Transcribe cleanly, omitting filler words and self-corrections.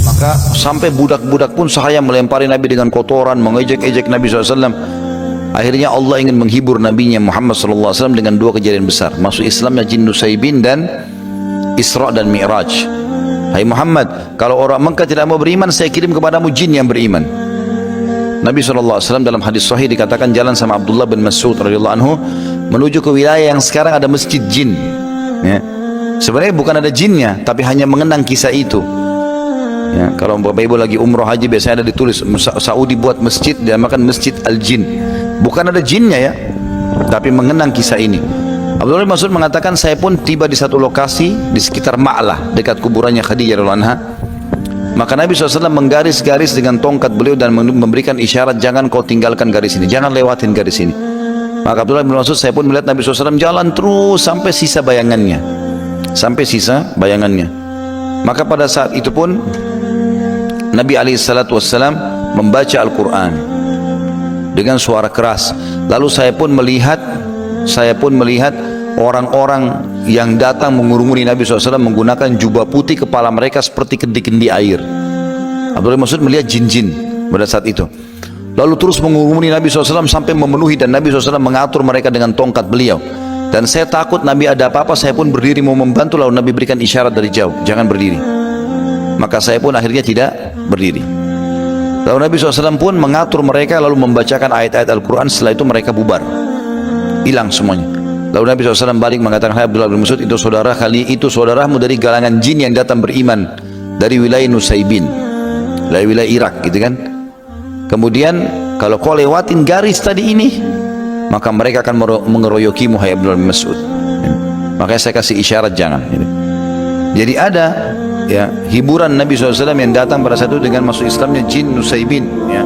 Maka sampai budak-budak pun sahaya melempari Nabi dengan kotoran, mengejek-ejek Nabi SAW. Akhirnya Allah ingin menghibur Nabinya Muhammad SAW dengan dua kejadian besar. Masuk Islamnya jin Nusaybin dan Isra dan Mi'raj. Hai Muhammad, kalau orang Mekah tidak mau beriman, saya kirim kepadamu jin yang beriman. Nabi SAW dalam hadis sahih dikatakan jalan sama Abdullah bin Mas'ud radhiyallahu anhu menuju ke wilayah yang sekarang ada masjid jin. Ya. Sebenarnya bukan ada jinnya, tapi hanya mengenang kisah itu. Ya, kalau Bapak Ibu lagi umroh haji biasanya ada ditulis Saudi buat masjid, dinamakan Masjid Al-Jin. Bukan ada jinnya ya, tapi mengenang kisah ini. Abdullah bin Mas'ud mengatakan saya pun tiba di satu lokasi di sekitar Ma'lah dekat kuburannya Khadijah radhiyallahu anha. Maka Nabi SAW menggaris-garis dengan tongkat beliau dan memberikan isyarat, jangan kau tinggalkan garis ini, jangan lewatin garis ini. Maka Abdullah bin Mas'ud, saya pun melihat Nabi SAW jalan terus sampai sisa bayangannya, Maka pada saat itu pun Nabi SAW membaca Al-Quran dengan suara keras. Lalu saya pun melihat orang-orang yang datang mengurumuni Nabi SAW menggunakan jubah putih, kepala mereka seperti kendi-kendi air. Abdullah bin Mas'ud melihat jin-jin pada saat itu. Lalu terus mengurumuni Nabi SAW sampai memenuhi, dan Nabi SAW mengatur mereka dengan tongkat beliau. Dan saya takut Nabi ada apa-apa, saya pun berdiri mau membantu, lalu Nabi berikan isyarat dari jauh, jangan berdiri. Maka saya pun akhirnya tidak berdiri. Lalu Nabi SAW pun mengatur mereka lalu membacakan ayat-ayat Al-Quran. Setelah itu mereka bubar, hilang semuanya. Lalu Nabi SAW balik mengatakan, hai Abdullah bin Mas'ud, itu saudaramu dari galangan jin yang datang beriman dari wilayah Nusaybin, dari wilayah Irak gitu kan. Kemudian kalau kau lewatin garis tadi ini, maka mereka akan mengeroyokimu, hai Abdullah bin Mas'ud. Makanya saya kasih isyarat jangan. Jadi ada ya hiburan Nabi SAW yang datang pada saat itu dengan masuk Islamnya jin Nusaybin ya.